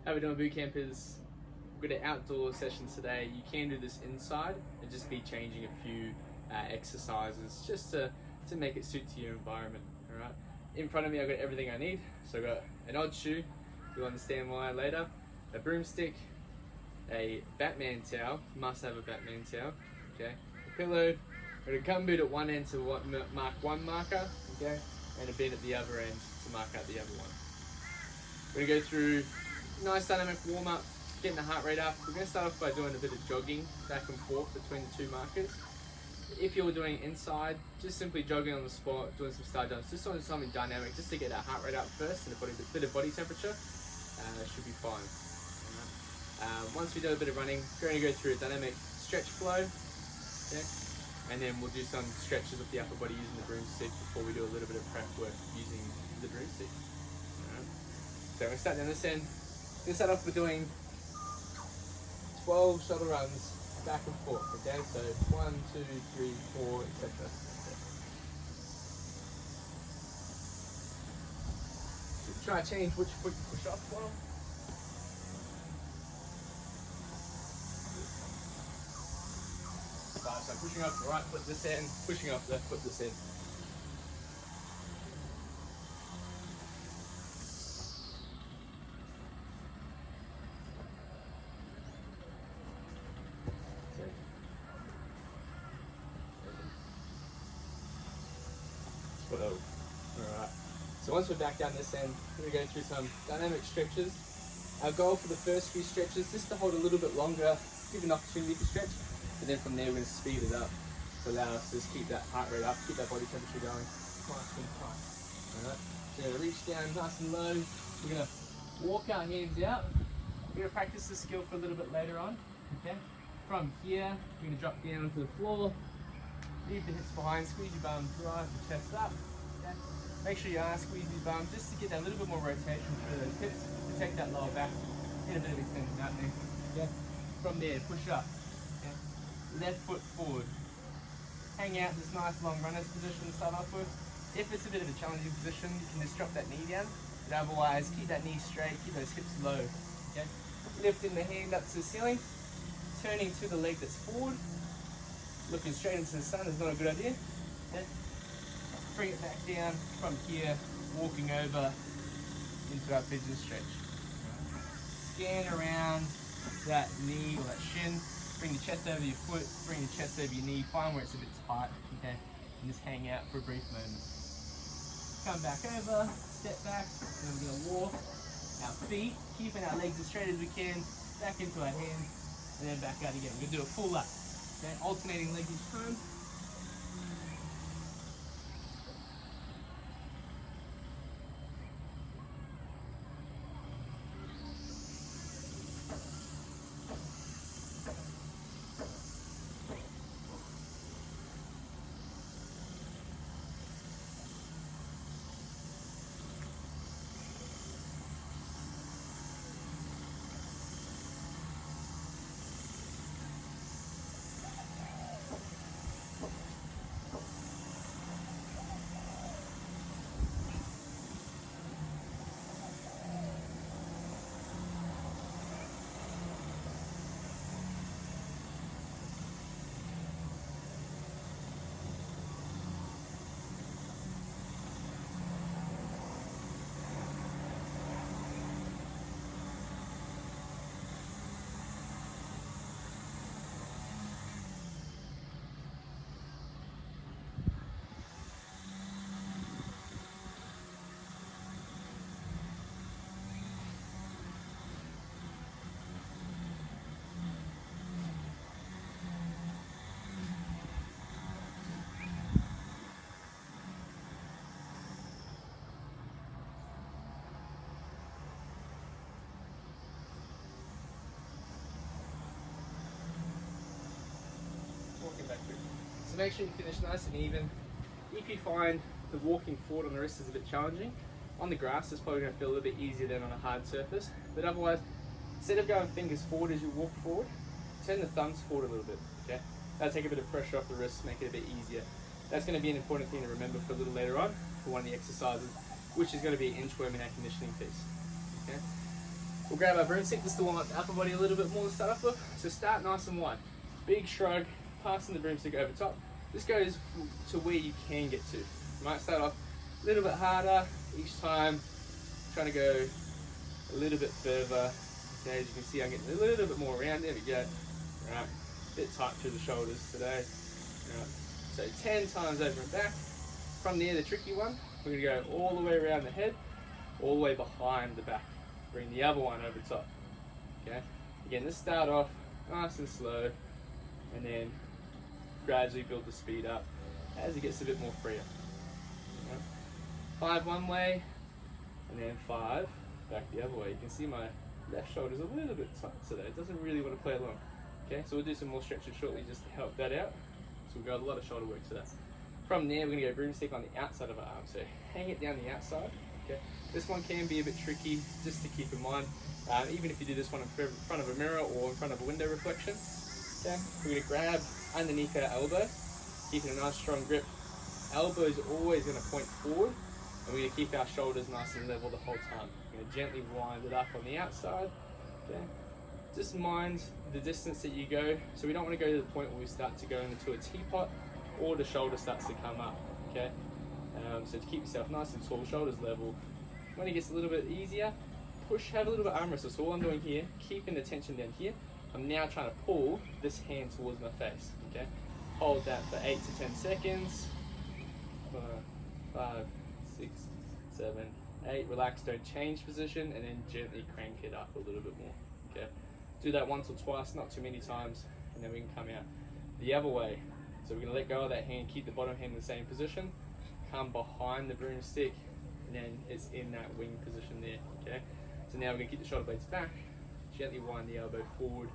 How we're doing boot campers? We've got an outdoor session today. You can do this inside and just be changing a few exercises just to make it suit to your environment. All right. In front of me, I've got everything I need. So I've got an odd shoe. You'll understand why later. A broomstick, a Batman towel. Must have a Batman towel. Okay. A pillow. Got a gum boot at one end to mark one marker. Okay. And a bin at the other end to mark out the other one. We're gonna go through nice dynamic warm up, getting the heart rate up. We're gonna start off by doing a bit of jogging back and forth between the two markers. If you're doing inside, just simply jogging on the spot, doing some star jumps, just doing something dynamic, just to get that heart rate up first and a bit of body temperature, should be fine. Once we do a bit of running, we're going to go through a dynamic stretch flow, okay? And then we'll do some stretches of the upper body using the broomstick before we do a little bit of prep work using the broomstick. So we'll start down this end. We'll start off with doing 12 shuttle runs back and forth, okay? So 1, 2, 3, 4, etc. So try to change which foot you push up from. So pushing up the right foot this end, pushing up left foot this end. Alright, so once we're back down this end, we're going to go through some dynamic stretches. Our goal for the first few stretches is to hold a little bit longer, give an opportunity to stretch, and then from there we're going to speed it up to allow us to just keep that heart rate up, keep that body temperature going nice and tight. Alright, so we're going to reach down nice and low. We're going to walk our hands out. We're going to practice this skill for a little bit later on. Okay, from here we're going to drop down to the floor. Leave the hips behind, squeeze your bum, drive the chest up. Okay? Make sure you are squeezing your bum just to get that little bit more rotation through those hips, to take that lower back, get a bit of extension out there. Okay? From there, push up. Okay? Left foot forward. Hang out this nice long runner's position to start off with. If it's a bit of a challenging position, you can just drop that knee down, but otherwise keep that knee straight, keep those hips low. Okay? Lifting the hand up to the ceiling, turning to the leg that's forward. Looking straight into the sun is not a good idea. Okay? Bring it back down from here, walking over into our pigeon stretch. Scan around that knee or that shin. Bring the chest over your foot, bring the chest over your knee. Find where it's a bit tight, okay? And just hang out for a brief moment. Come back over, step back, and we're gonna walk our feet, keeping our legs as straight as we can, back into our hands, and then back out again. We're gonna do a full lap. Okay, alternating leg each time. So make sure you finish nice and even. If you find the walking forward on the wrist is a bit challenging, on the grass it's probably going to feel a little bit easier than on a hard surface. But otherwise, instead of going fingers forward as you walk forward, turn the thumbs forward a little bit. Okay, that'll take a bit of pressure off the wrists, make it a bit easier. That's going to be an important thing to remember for a little later on for one of the exercises, which is going to be an inchworm in our conditioning piece. Okay. We'll grab our broomstick just to warm up the upper body a little bit more to start off with. So start nice and wide. Big shrug, passing the broomstick over top. This goes to where you can get to. You might start off a little bit harder each time, trying to go a little bit further. Okay, as you can see, I'm getting a little bit more around. There we go. Right, a bit tight through the shoulders today. Right. So 10 times over and back. From there, the tricky one, we're going to go all the way around the head, all the way behind the back. Bring the other one over top. Okay. Again, let's start off nice and slow, and then gradually build the speed up as it gets a bit more freer. Right. 5 one way, and then 5 back the other way. You can see my left shoulder is a little bit tight today. It doesn't really want to play along. Okay, so we'll do some more stretches shortly just to help that out. So we've got a lot of shoulder work today. From there, we're going to go broomstick on the outside of our arm. So hang it down the outside. Okay, this one can be a bit tricky, just to keep in mind. Even if you do this one in front of a mirror or in front of a window reflection. Okay, we're going to grab underneath our elbow, keeping a nice strong grip. Elbow is always going to point forward, and we're going to keep our shoulders nice and level the whole time. We're going to gently wind it up on the outside. Okay, just mind the distance that you go. So we don't want to go to the point where we start to go into a teapot, or the shoulder starts to come up. Okay, so to keep yourself nice and tall, shoulders level. When it gets a little bit easier, have a little bit of arm wrestle. So all I'm doing here, keeping the tension down here, I'm now trying to pull this hand towards my face. Okay, hold that for 8 to 10 seconds. 5, 6, 7, 8. Relax, don't change position, and then gently crank it up a little bit more. Okay, do that once or twice, not too many times, and then we can come out the other way. So we're going to let go of that hand, keep the bottom hand in the same position, come behind the broomstick, and then it's in that wing position there. Okay, so now we're going to keep the shoulder blades back, gently wind the elbow forward,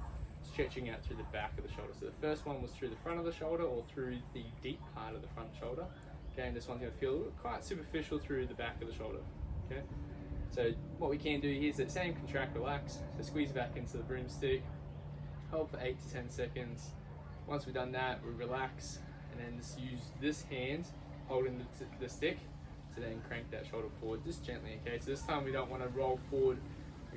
stretching out through the back of the shoulder. So the first one was through the front of the shoulder, or through the deep part of the front shoulder. Okay, and this one's going to feel quite superficial through the back of the shoulder. Okay, so what we can do here is that same contract, relax. So squeeze back into the broomstick, hold for 8 to 10 seconds. Once we've done that, we relax, and then just use this hand holding the stick to then crank that shoulder forward just gently. Okay, so this time we don't want to roll forward.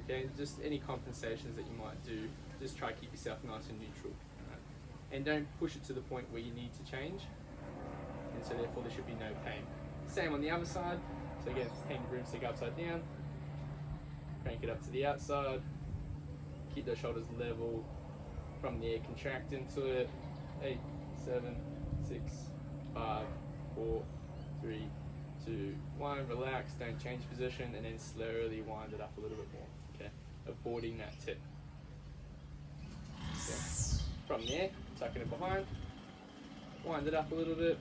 Okay, just any compensations that you might do, just try to keep yourself nice and neutral. Right? And don't push it to the point where you need to change, and so therefore there should be no pain. Same on the other side. So again, hang the broomstick upside down, crank it up to the outside, keep those shoulders level. From there, contract into it. 8, 7, 6, 5, 4, 3, 2, 1. Relax, don't change position, and then slowly wind it up a little bit more. Okay, avoiding that tip. Okay. From there, tucking it behind, wind it up a little bit,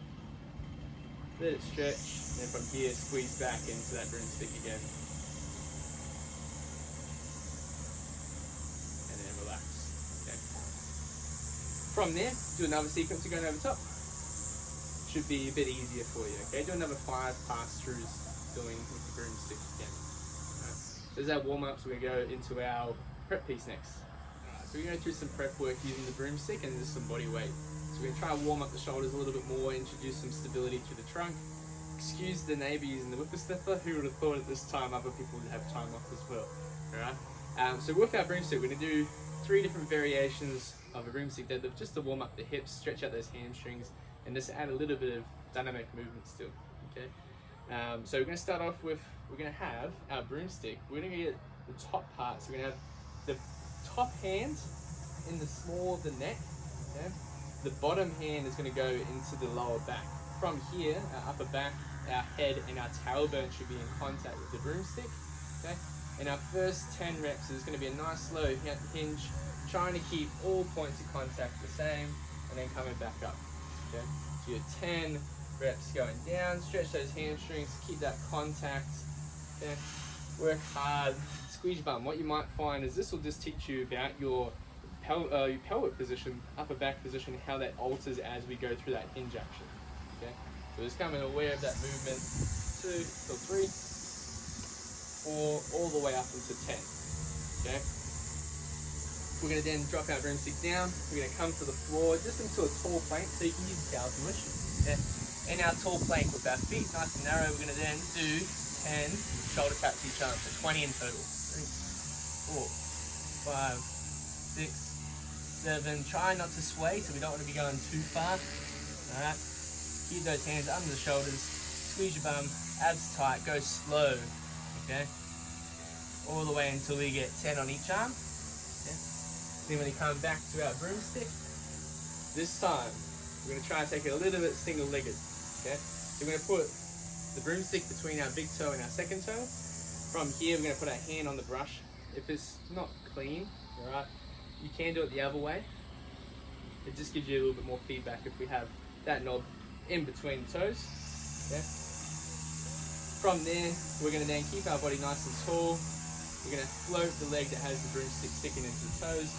let it stretch, and then from here, squeeze back into that broomstick again. And then relax. Okay. From there, do another sequence of going over top. Should be a bit easier for you. Okay, do another 5 pass-throughs doing with the broomstick again. Right. So as our warm-ups, we're going to go into our prep piece next. Right, so we're going to go through some prep work using the broomstick and just some body weight. So we're going to try and warm up the shoulders a little bit more, introduce some stability through the trunk. Excuse the neighbour using the whipper sniffer. Who would have thought at this time other people would have time off as well. Alright. So with our broomstick, we're going to do 3 different variations of a broomstick deadlift just to warm up the hips, stretch out those hamstrings, and just add a little bit of dynamic movement still. Okay. So we're going to start off with, we're going to have our broomstick. We're going to get the top part. So we're going to have the top hand in the small of the neck. Okay. The bottom hand is going to go into the lower back. From here, our upper back, our head, and our tailbone should be in contact with the broomstick. Okay. And our first 10 reps is going to be a nice slow hinge, trying to keep all points of contact the same, and then coming back up. Okay. So you have 10 reps going down, stretch those hamstrings, keep that contact. Okay. Work hard, squeeze your bum. What you might find is this will just teach you about your pelvic position, upper back position, how that alters as we go through that hinge action. Okay. So just becoming aware of that movement. 2 till 3, 4, all the way up into 10. Okay. We're going to then drop our broomstick down. We're going to come to the floor just into a tall plank, so you can use the cows mush. Okay. In our tall plank with our feet nice and narrow, we're going to then do 10 shoulder taps each arm, so 20 in total. 3, 4, 4, 5, 6, 7. Try not to sway, so we don't want to be going too far. Alright, keep those hands under the shoulders, squeeze your bum, abs tight, go slow, okay? All the way until we get 10 on each arm. Okay? Then when you come back to our broomstick, this time we're going to try and take it a little bit single-legged. Okay? So we're going to put the broomstick between our big toe and our second toe. From here, we're going to put our hand on the brush. If it's not clean, alright, you can do it the other way. It just gives you a little bit more feedback if we have that knob in between the toes. Okay? From there, we're going to then keep our body nice and tall. We're going to float the leg that has the broomstick sticking into the toes,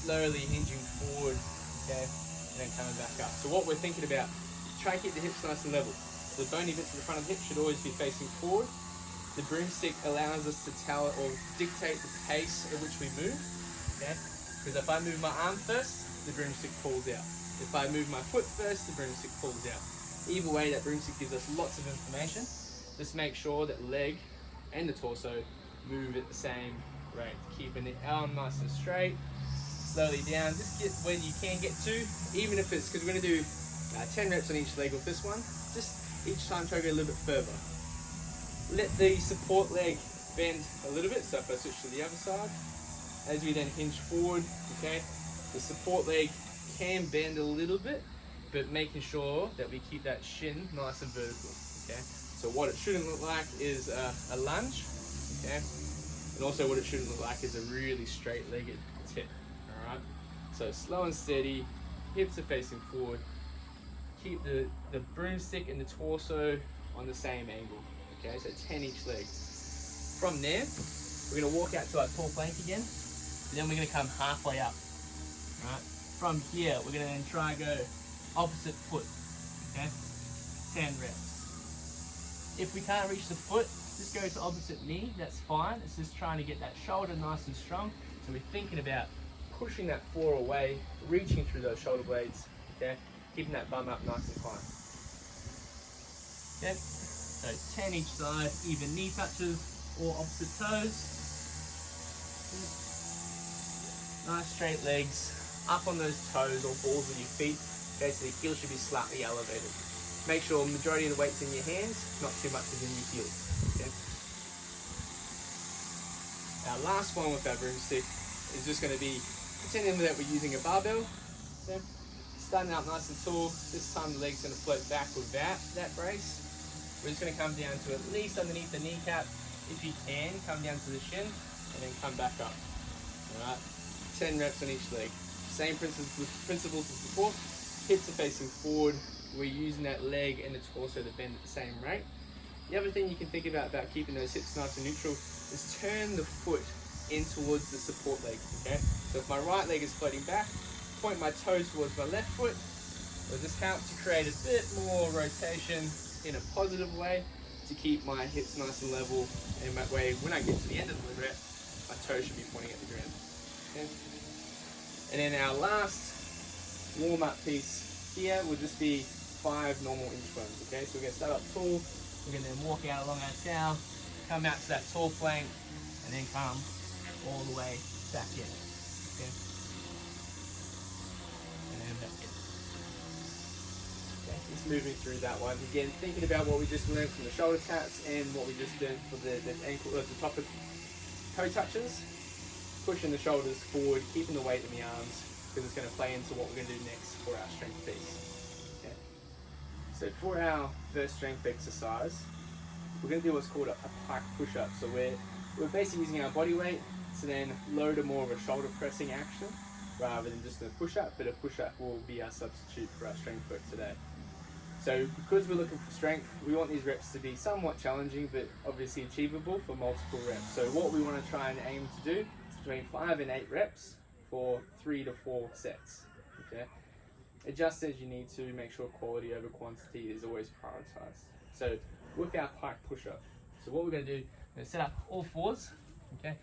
slowly hinging forward, okay, and then coming back up. So what we're thinking about, try and keep the hips nice and level. The bony bits at the front of the hip should always be facing forward. The broomstick allows us to tell or dictate the pace at which we move, okay? Because if I move my arm first, the broomstick falls out. If I move my foot first, the broomstick falls out. Either way, that broomstick gives us lots of information. Just make sure that the leg and the torso move at the same rate. Keeping the arm nice and straight, slowly down. Just get where you can get to, even if it's, because we're going to do 10 reps on each leg with this one. Just each time try to go a little bit further. Let the support leg bend a little bit, so if I switch to the other side, as we then hinge forward, okay, the support leg can bend a little bit, but making sure that we keep that shin nice and vertical, okay? So what it shouldn't look like is a lunge, okay? And also what it shouldn't look like is a really straight-legged tip, all right? So slow and steady, hips are facing forward, keep the broomstick and the torso on the same angle, okay? So 10 each leg. From there, we're gonna walk out to our tall plank again, and then we're gonna come halfway up, all right? From here, we're gonna then try and go opposite foot, okay? 10 reps. If we can't reach the foot, just go to opposite knee, that's fine. It's just trying to get that shoulder nice and strong. So we're thinking about pushing that floor away, reaching through those shoulder blades, okay? Keeping that bum up nice and fine. Okay, so 10 each side, even knee touches or opposite toes. Nice straight legs, up on those toes or balls of your feet. Okay, so the heel should be slightly elevated. Make sure the majority of the weight's in your hands, not too much is in your heels. Okay. Our last one with our broomstick is just going to be pretending that we're using a barbell. Okay. Starting out nice and tall. This time the leg's going to float back without that brace. We're just going to come down to at least underneath the kneecap. If you can, come down to the shin and then come back up. Alright, 10 reps on each leg. Same principles as before. Hips are facing forward. We're using that leg and the torso to bend at the same rate. The other thing you can think about keeping those hips nice and neutral is turn the foot in towards the support leg, okay? So if my right leg is floating back, point my toe towards my left foot. It'll just help to create a bit more rotation in a positive way to keep my hips nice and level, and that way when I get to the end of the rep, my toe should be pointing at the ground, okay? And then our last warm-up piece here will just be 5 normal inchbones, okay? So we're gonna start up tall, we're gonna then walk out along our towel, come out to that tall plank, and then come all the way back in, okay? And then back in. Okay, just moving through that one. Again, thinking about what we just learned from the shoulder taps and what we just learned for the ankle, the top of toe touches. Pushing the shoulders forward, keeping the weight in the arms, because it's going to play into what we're going to do next for our strength piece. Okay. So for our first strength exercise, we're going to do what's called a pike push up. So we're basically using our body weight to then load a more of a shoulder pressing action rather than just a push up, but a push up will be our substitute for our strength work today. So because we're looking for strength, we want these reps to be somewhat challenging, but obviously achievable for multiple reps. So what we want to try and aim to do is between 5 and 8 reps for 3 to 4 sets, okay? Adjust as you need to, make sure quality over quantity is always prioritized. So with our pike push-up, so what we're gonna do, we're gonna set up all fours, okay?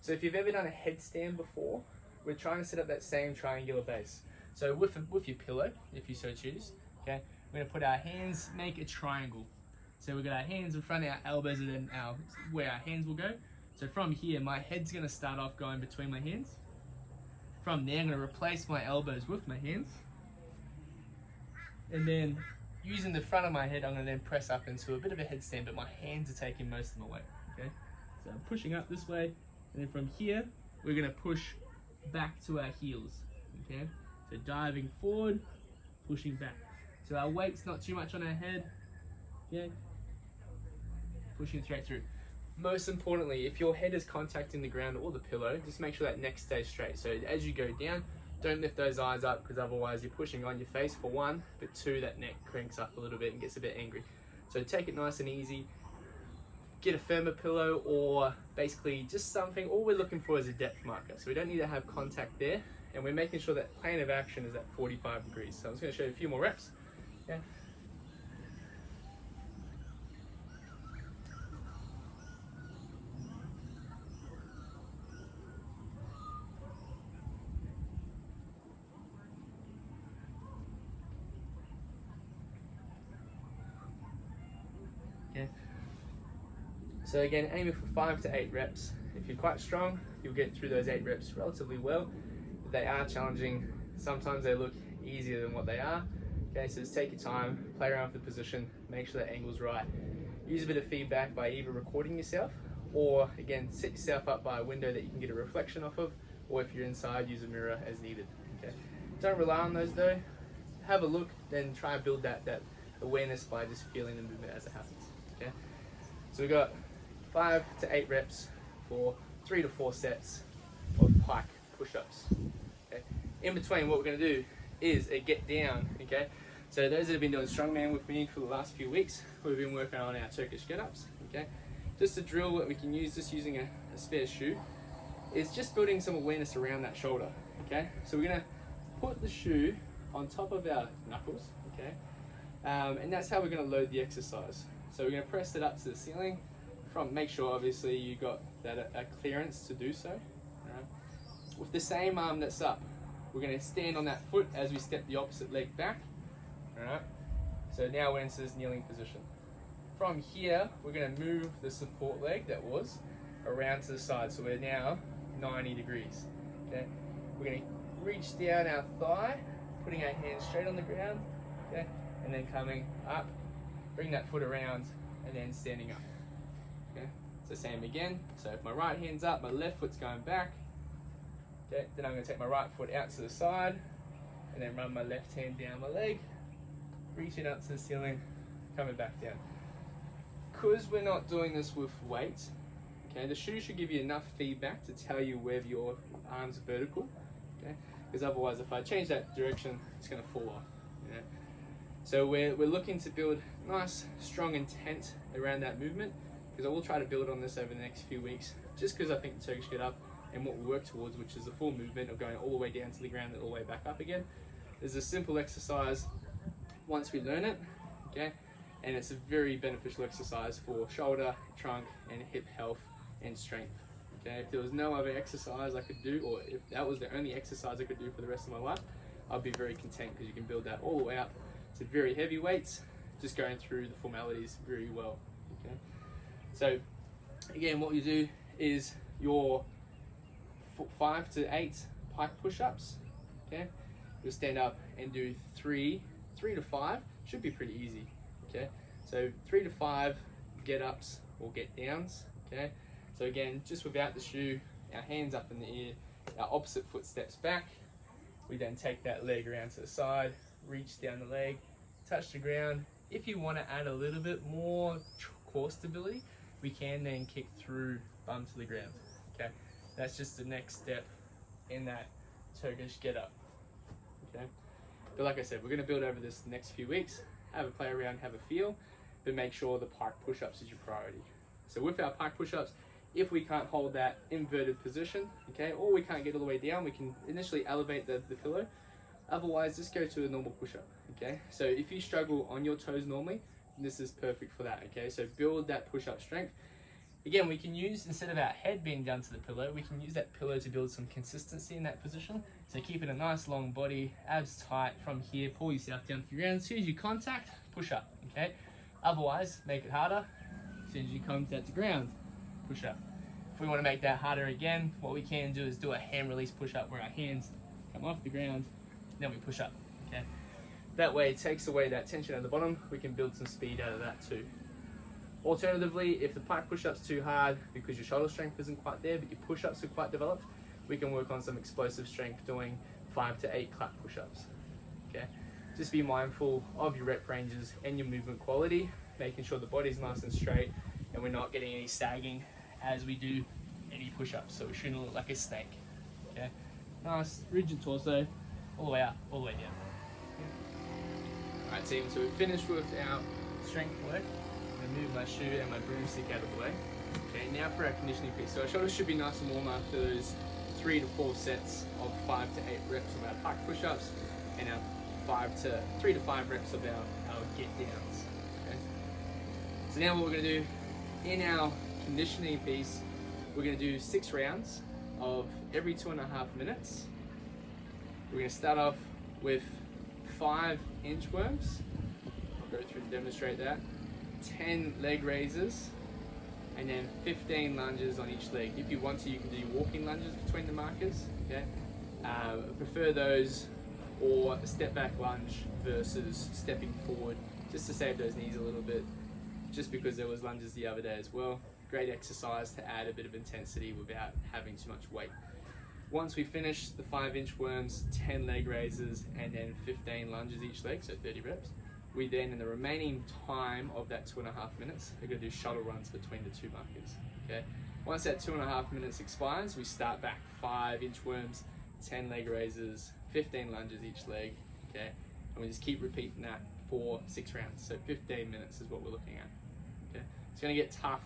So if you've ever done a headstand before, we're trying to set up that same triangular base. So with your pillow, if you so choose, okay? We're gonna put our hands, make a triangle. So we've got our hands in front of our elbows and then where our hands will go. So from here, my head's gonna start off going between my hands. From there, I'm gonna replace my elbows with my hands. And then using the front of my head, I'm gonna then press up into a bit of a headstand, but my hands are taking most of my weight, okay? So I'm pushing up this way, and then from here, we're gonna push back to our heels, okay? So diving forward, pushing back. So our weight's not too much on our head, okay? Pushing straight through. Most importantly, if your head is contacting the ground or the pillow, just make sure that neck stays straight. So as you go down, don't lift those eyes up, because otherwise you're pushing on your face for one, but two, that neck cranks up a little bit and gets a bit angry. So take it nice and easy. Get a firmer pillow, or basically just something. All we're looking for is a depth marker. So we don't need to have contact there, and we're making sure that plane of action is at 45 degrees. So I'm just gonna show you a few more reps. Yeah. Okay. So again, aiming for 5 to 8 reps. If you're quite strong, you'll get through those 8 reps relatively well. If they are challenging, sometimes they look easier than what they are. Okay, so just take your time, play around with the position, make sure that angle's right. Use a bit of feedback by either recording yourself, or again, set yourself up by a window that you can get a reflection off of, or if you're inside, use a mirror as needed. Okay, don't rely on those though. Have a look, then try and build that awareness by just feeling the movement as it happens. Okay, so we've got 5 to 8 reps for 3 to 4 sets of pike push-ups. Okay, in between, what we're going to do is a get down. Okay, so those that have been doing strongman with me for the last few weeks, we've been working on our Turkish get-ups. Okay, just a drill that we can use, just using a spare shoe, is just building some awareness around that shoulder. Okay, so we're going to put the shoe on top of our knuckles. Okay, and that's how we're going to load the exercise. So we're going to press it up to the ceiling. Make sure obviously you got that a clearance to do so. Right? With the same arm that's up, we're going to stand on that foot as we step the opposite leg back. Alright, so now we're into this kneeling position. From here, we're going to move the support leg that was around to the side. So we're now 90 degrees. Okay, we're going to reach down our thigh, putting our hands straight on the ground. Okay, and then coming up, bring that foot around, and then standing up. Okay, so same again. So if my right hand's up, my left foot's going back. Okay, then I'm going to take my right foot out to the side, and then run my left hand down my leg, reaching up to the ceiling, coming back down. Because we're not doing this with weight, okay, the shoe should give you enough feedback to tell you whether your arms are vertical. Okay, because otherwise, if I change that direction, it's going to fall off. You know? So we're looking to build nice, strong intent around that movement, because I will try to build on this over the next few weeks, just because I think the Turkish get up and what we work towards, which is the full movement of going all the way down to the ground and all the way back up again, is a simple exercise once we learn it, okay? And it's a very beneficial exercise for shoulder, trunk, and hip health and strength. Okay, if there was no other exercise I could do, or if that was the only exercise I could do for the rest of my life, I'd be very content, because you can build that all the way up to very heavy weights, just going through the formalities very well. Okay, so again, what you do is your 5 to 8 pike push-ups. Okay, you'll stand up and do 3 to 5. Should be pretty easy. Okay, so 3 to 5 get-ups or get-downs. Okay, so again, just without the shoe, our hands up in the air, our opposite foot steps back. We then take that leg around to the side, reach down the leg, touch the ground. If you want to add a little bit more core stability, we can then kick through bum to the ground. Okay, that's just the next step in that Turkish get up. Okay, but like I said, we're going to build over this next few weeks, have a play around, have a feel, but make sure the pike push-ups is your priority. So with our pike push-ups, if we can't hold that inverted position, okay, or we can't get all the way down, we can initially elevate the pillow. Otherwise, just go to a normal push-up. Okay, so if you struggle on your toes normally, this is perfect for that. Okay, so build that push-up strength. Again, we can use, instead of our head being down to the pillow, we can use that pillow to build some consistency in that position. So keeping a nice long body, abs tight. From here, pull yourself down to the ground. As soon as you contact, push up. Okay, otherwise, make it harder. As soon as you contact the ground, push up. If we want to make that harder again, what we can do is do a hand release push up where our hands come off the ground, then we push up, okay? That way it takes away that tension at the bottom. We can build some speed out of that too. Alternatively, if the pike push-up's too hard because your shoulder strength isn't quite there, but your push-ups are quite developed, we can work on some explosive strength doing 5 to 8 clap push-ups, okay? Just be mindful of your rep ranges and your movement quality, making sure the body's nice and straight and we're not getting any sagging as we do any push-ups, so we shouldn't look like a snake, okay? Nice, rigid torso, all the way up, all the way down. Alright team, so we've finished with our strength work. I'm going to move my shoe and my broomstick out of the way. Okay, now for our conditioning piece. So our shoulders should be nice and warm after those 3 to 4 sets of 5 to 8 reps of our pike push-ups and our 3 to 5 reps of our get downs. Okay? So now what we're going to do in our conditioning piece, we're going to do 6 rounds of every 2.5 minutes. We're going to start off with 5 inchworms. I'll go through and demonstrate that. 10 leg raises, and then 15 lunges on each leg. If you want to, you can do walking lunges between the markers. Okay, prefer those, or a step back lunge versus stepping forward, just to save those knees a little bit. Just because there was lunges the other day as well. Great exercise to add a bit of intensity without having too much weight. Once we finish the 5 inchworms, 10 leg raises, and then 15 lunges each leg, so 30 reps. We then, in the remaining time of that 2.5 minutes, we're going to do shuttle runs between the 2 markers. Okay. Once that 2.5 minutes expires, we start back 5 inchworms, 10 leg raises, 15 lunges each leg. Okay, and we just keep repeating that for 6 rounds. So 15 minutes is what we're looking at. Okay, it's going to get tough.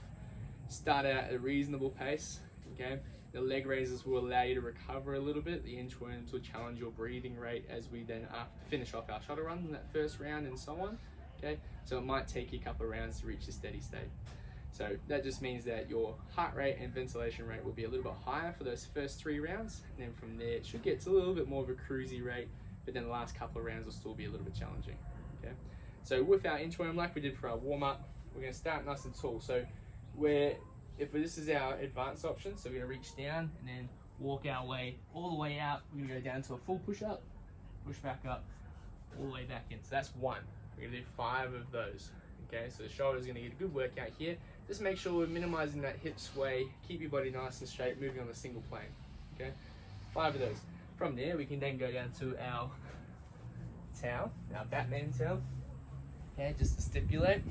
Start out at a reasonable pace. Okay, the leg raises will allow you to recover a little bit. The inchworms will challenge your breathing rate as we then finish off our shuttle runs in that first round and so on. Okay, so it might take you a couple of rounds to reach a steady state. So that just means that your heart rate and ventilation rate will be a little bit higher for those first 3 rounds, and then from there it should get to a little bit more of a cruisy rate, but then the last couple of rounds will still be a little bit challenging. Okay, so with our inchworm, like we did for our warm-up, we're going to start nice and tall. So this is our advanced option, so we're going to reach down and then walk our way all the way out. We're going to go down to a full push-up, push back up, all the way back in. So that's 1. We're going to do 5 of those. Okay, so the shoulder's going to get a good workout here. Just make sure we're minimizing that hip sway, keep your body nice and straight, moving on a single plane. Okay, 5 of those. From there, we can then go down to our towel, our Batman towel. Okay, just to stipulate.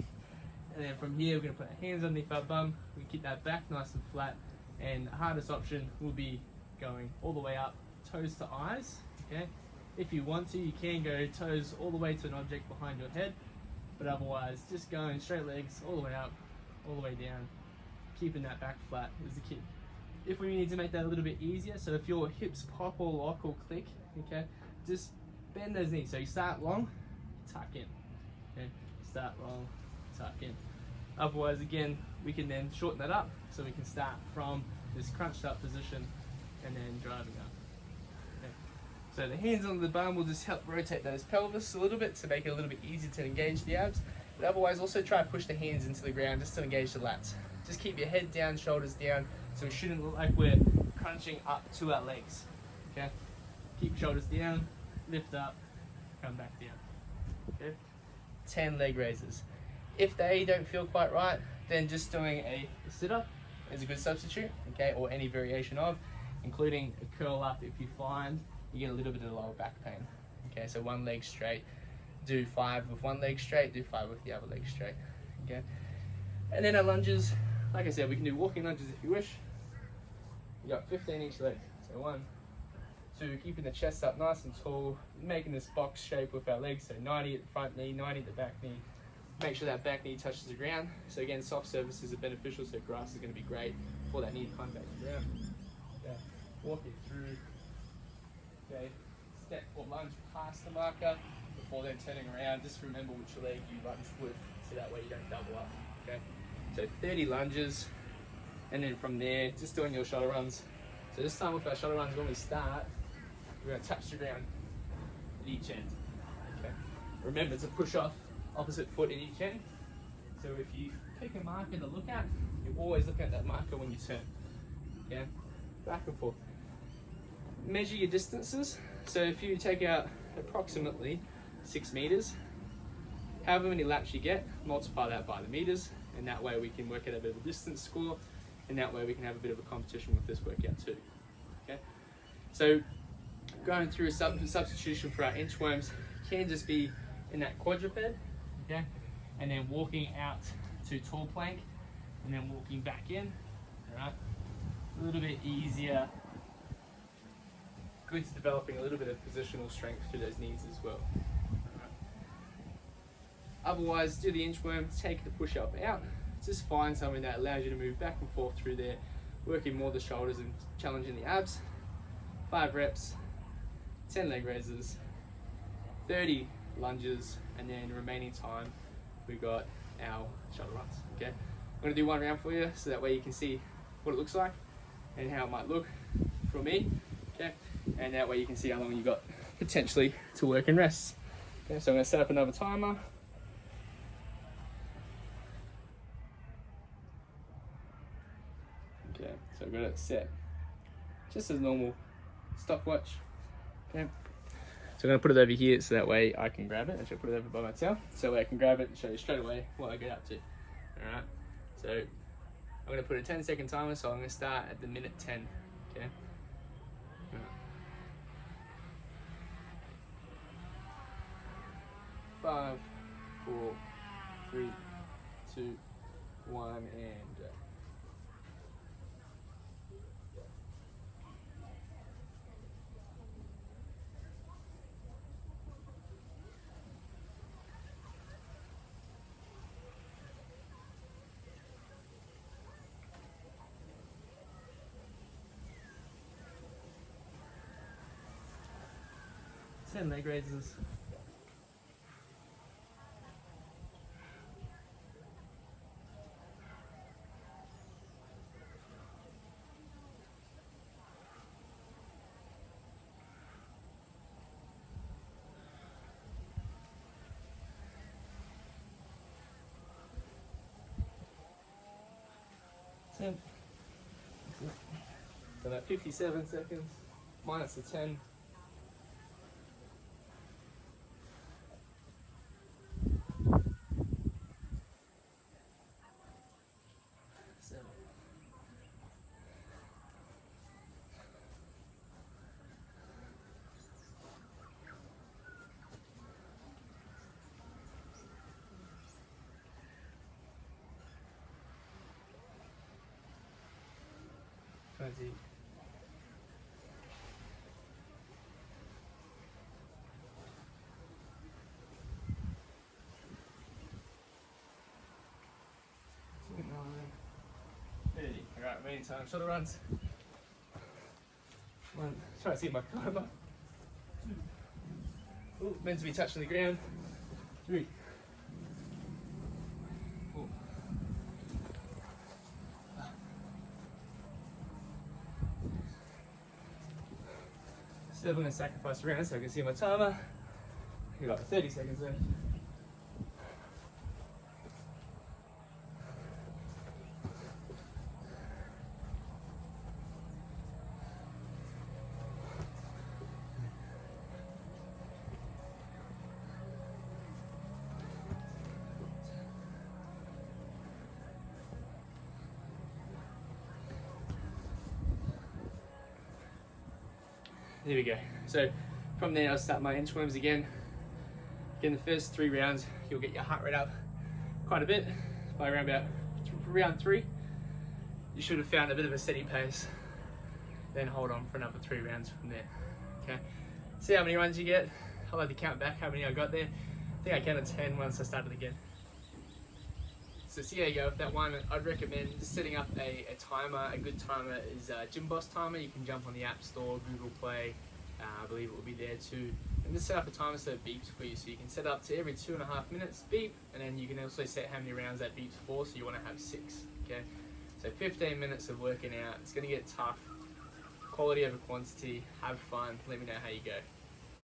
And then from here, we're going to put our hands underneath our bum. We keep that back nice and flat. And the hardest option will be going all the way up, toes to eyes. Okay, if you want to, you can go toes all the way to an object behind your head. But otherwise, just going straight legs all the way up, all the way down, keeping that back flat is the key. If we need to make that a little bit easier, so if your hips pop or lock or click, okay, just bend those knees. So you start long, tuck in. Okay, start long, tuck in. Otherwise, again, we can then shorten that up, so we can start from this crunched up position and then driving up. Okay. So the hands on the bum will just help rotate those pelvis a little bit to make it a little bit easier to engage the abs. But otherwise, also try to push the hands into the ground just to engage the lats. Just keep your head down, shoulders down, so it shouldn't look like we're crunching up to our legs. Okay? Keep shoulders down, lift up, come back down. Okay? 10 leg raises. If they don't feel quite right, then just doing a sit-up is a good substitute, okay, or any variation of, including a curl up if you find you get a little bit of lower back pain. Okay, so 1 leg straight, do 5 with 1 leg straight, do 5 with the other leg straight. Okay, and then our lunges, like I said, we can do walking lunges if you wish. You got 15 each leg, so 1, 2, keeping the chest up nice and tall, making this box shape with our legs, so 90 at the front knee, 90 at the back knee. Make sure that back knee touches the ground. So again, soft surfaces are beneficial, so grass is going to be great for that knee to climb back to the ground. Okay. Walk it through. Okay. Step or lunge past the marker before then turning around. Just remember which leg you lunge with, so that way you don't double up. Okay. So 30 lunges, and then from there, just doing your shuttle runs. So this time with our shuttle runs, when we start, we're going to touch the ground at each end. Okay. Remember to push off opposite foot in each end. So if you pick a marker to look at, you always look at that marker when you turn. Okay, back and forth. Measure your distances. So if you take out approximately 6 meters, however many laps you get, multiply that by the meters, and that way we can work out a bit of a distance score, and that way we can have a bit of a competition with this workout too. Okay, so going through a substitution for our inchworms can just be in that quadruped, okay, and then walking out to tall plank, and then walking back in. All right, a little bit easier. Good to developing a little bit of positional strength through those knees as well. Right. Otherwise, do the inchworm, take the push up out. Just find something that allows you to move back and forth through there, working more the shoulders and challenging the abs. 5 reps, 10 leg raises, 30 lunges, and then remaining time, we've got our shuttle runs. Okay, I'm going to do one round for you so that way you can see what it looks like and how it might look for me. Okay, and that way you can see how long you got potentially to work and rest. Okay, so I'm going to set up another timer. Okay, so I've got it set just as normal stopwatch. Okay, so I'm going to put it over here so that way I can grab it. I should put it over by myself so that way I can grab it and show you straight away what I get up to. Alright, so I'm going to put a 10-second timer, so I'm going to start at the minute 10. Okay. 5, 4, 3, 2, 1, and go. Ten leg raises. So about 57 seconds minus the 10. Twenty. Alright, main time shuttle runs. 1, try to see my timer. 2, ooh, meant to be touching the ground. 3, 4, 5. Still going to sacrifice around so I can see my timer. We've got 30 seconds left. There we go. So from there I'll start my inchworms again. In the first 3 rounds you'll get your heart rate up quite a bit. By around about round 3 you should have found a bit of a steady pace. Then hold on for another 3 rounds from there. Okay. See how many runs you get. I'll have to count back how many I got there. I think I counted 10 once I started again. So see how you go with that one. I'd recommend setting up a timer. A good timer is a Gym Boss timer. You can jump on the App Store, Google Play. I believe it will be there too. And just set up a timer so it beeps for you. So you can set up to every 2.5 minutes beep, and then you can also set how many rounds that beeps for. So you want to have 6. Okay. So 15 minutes of working out. It's going to get tough. Quality over quantity. Have fun. Let me know how you go.